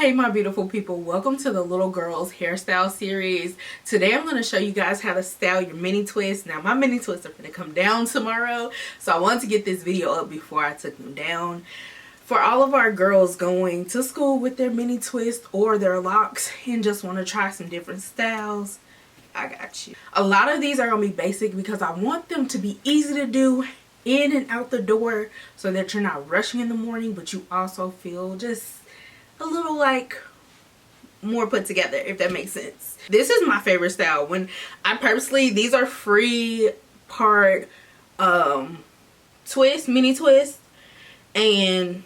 Hey my beautiful people, welcome to the little girls hairstyle series. Today I'm going to show you guys how to style your mini twists. Now my mini twists are going to come down tomorrow, so I wanted to get this video up before I took them down. For all of our girls going to school with their mini twist or their locks and just want to try some different styles, I got you. A lot of these are going to be basic because I want them to be easy to do in and out the door so that you're not rushing in the morning, but you also feel just a little like more put together, if that makes sense. This is my favorite style. When I purposely, these are free part twist, mini twist, and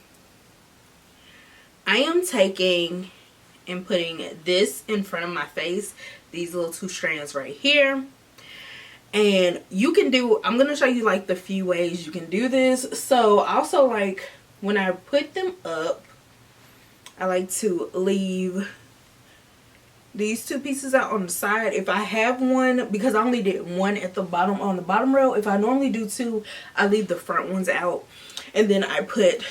I am taking and putting this in front of my face, these little two strands right here. And you can do, I'm gonna show you like the few ways you can do this. So also, like when I put them up, I like to leave these two pieces out on the side. If I have one, because I only did one at the bottom on the bottom row, if I normally do two, I leave the front ones out. And then I put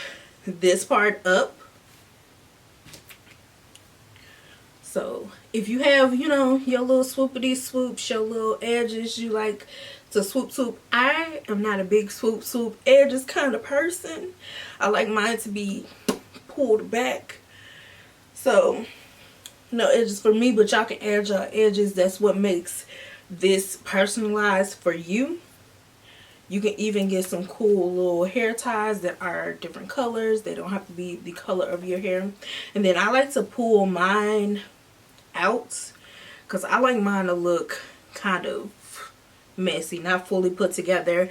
this part up. So if you have, you know, your little swoopity swoops, your little edges you like to swoop swoop. I am not a big swoop swoop edges kind of person. I like mine to be pulled back. So, no edges for me, but y'all can add your edges. That's what makes this personalized for you. You can even get some cool little hair ties that are different colors. They don't have to be the color of your hair. And then I like to pull mine out because I like mine to look kind of messy, not fully put together.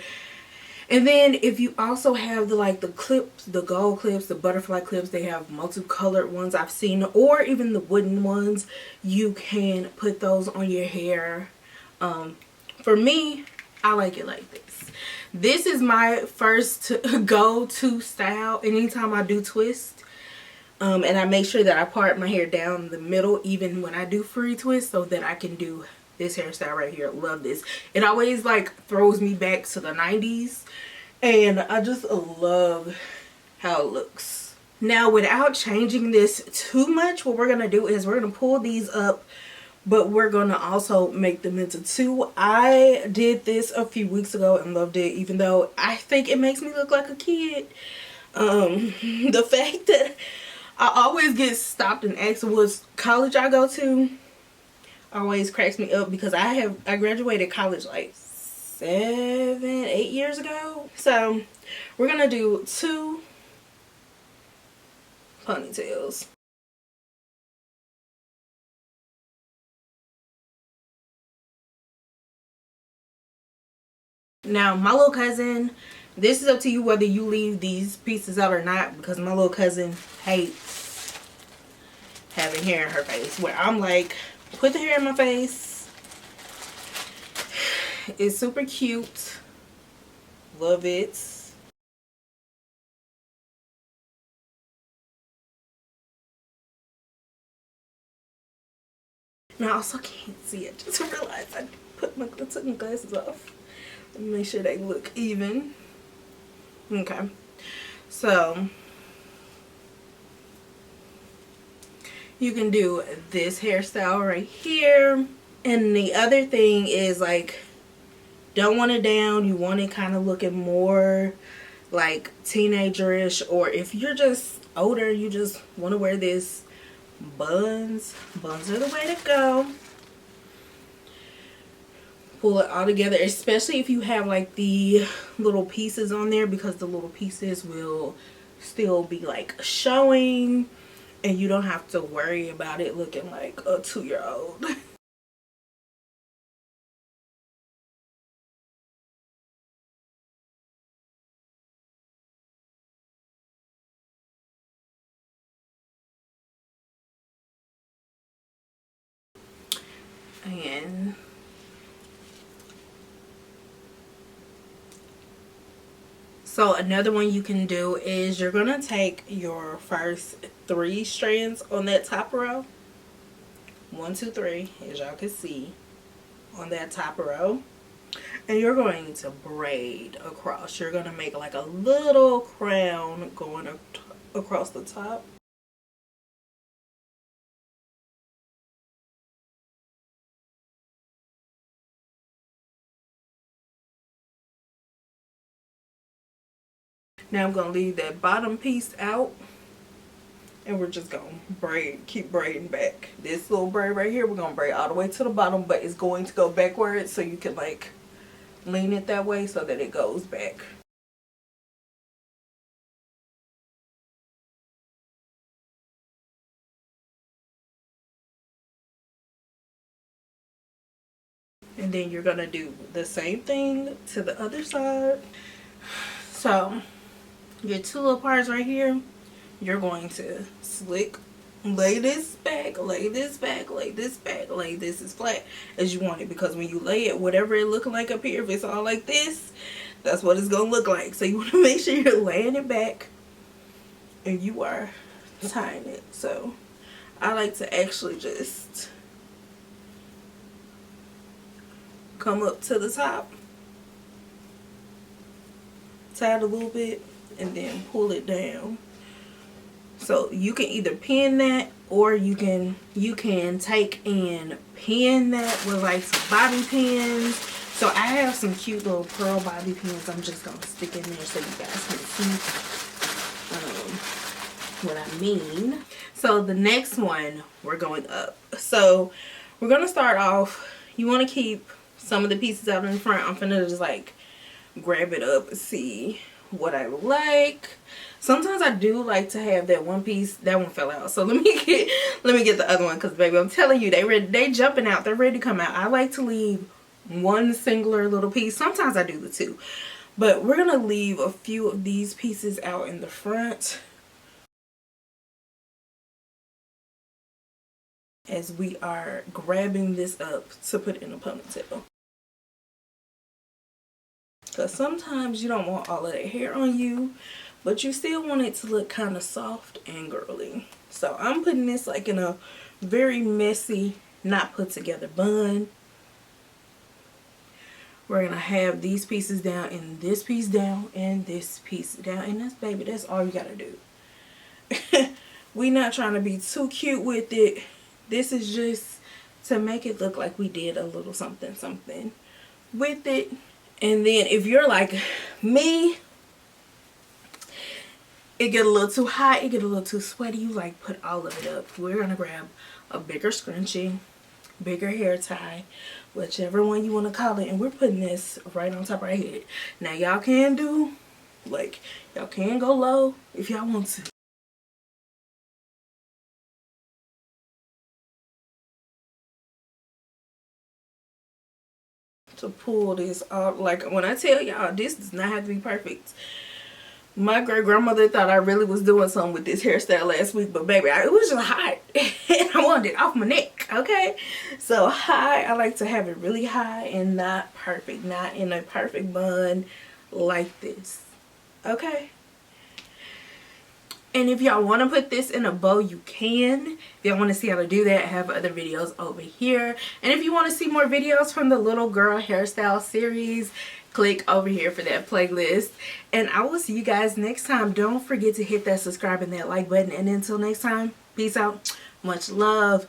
And then if you also have the clips, the gold clips, the butterfly clips, they have multicolored ones I've seen, or even the wooden ones, you can put those on your hair. For me, I like it like this. This is my first go-to style anytime I do twist. And I make sure that I part my hair down the middle even when I do free twist so that I can do this hairstyle right here. Love this. It always like throws me back to the 90s, and I just love how it looks. Now without changing this too much, what we're gonna do is we're gonna pull these up, but we're gonna also make them into two. I did this a few weeks ago and loved it, even though I think it makes me look like a kid. The fact that I always get stopped and asked what college I go to always cracks me up, because I graduated college like 7-8 years ago. So we're gonna do two ponytails. Now my little cousin, this is up to you whether you leave these pieces out or not, because my little cousin hates having hair in her face, where I'm like, put the hair in my face. It's super cute. Love it. Now I also can't see it. Just realized I took my glasses off. Let me make sure they look even. Okay. So you can do this hairstyle right here. And the other thing is, like, don't want it down. You want it kind of looking more like teenagerish, or if you're just older, you just want to wear this, buns are the way to go. Pull it all together, especially if you have like the little pieces on there, because the little pieces will still be like showing and you don't have to worry about it looking like a 2-year-old. And so another one you can do is you're gonna take your first 3 strands on that top row, 1 2 3, as y'all can see on that top row, and you're going to braid across. You're going to make like a little crown going across the top. Now I'm gonna leave that bottom piece out, and we're just gonna braid, keep braiding back. This little braid right here, we're gonna braid all the way to the bottom, but it's going to go backwards, so you can like lean it that way so that it goes back. And then you're gonna do the same thing to the other side. So your two little parts right here, you're going to slick lay this back, lay this back, lay this back, lay this as flat as you want it, because when you lay it, whatever it looking like up here, if it's all like this, that's what it's gonna look like. So you want to make sure you're laying it back and you are tying it. So I like to actually just come up to the top, tie it a little bit, and then pull it down. So you can either pin that, or you can take and pin that with like some bobby pins. So I have some cute little pearl bobby pins I'm just gonna stick in there so you guys can see what I mean. So the next one, we're going up. So we're gonna start off, you want to keep some of the pieces out in the front. I'm finna just like grab it up and see what I like. Sometimes I do like to have that one piece. That one fell out, so let me get the other one, because baby, I'm telling you, they jumping out, they're ready to come out. I like to leave one singular little piece. Sometimes I do the two, but we're gonna leave a few of these pieces out in the front as we are grabbing this up to put in a ponytail. Because sometimes you don't want all of that hair on you, but you still want it to look kind of soft and girly. So I'm putting this like in a very messy, not put together bun. We're going to have these pieces down, and this piece down, and this piece down. And that's, baby, that's all you got to do. We not trying to be too cute with it. This is just to make it look like we did a little something with it. And then if you're like me, it get a little too hot, it get a little too sweaty, you like put all of it up. We're gonna grab a bigger scrunchie, bigger hair tie, whichever one you want to call it, and we're putting this right on top of our head. Now y'all can do, like, y'all can go low if y'all want to. To pull this off, like when I tell y'all, this does not have to be perfect. My great grandmother thought I really was doing something with this hairstyle last week, but baby, it was just hot and I wanted it off my neck. Okay, so high, I like to have it really high and not perfect, not in a perfect bun like this. Okay, and if y'all want to put this in a bow, you can. If y'all want to see how to do that, I have other videos over here. And if you want to see more videos from the little girl hairstyle series, click over here for that playlist. And I will see you guys next time. Don't forget to hit that subscribe and that like button. And until next time, peace out. Much love.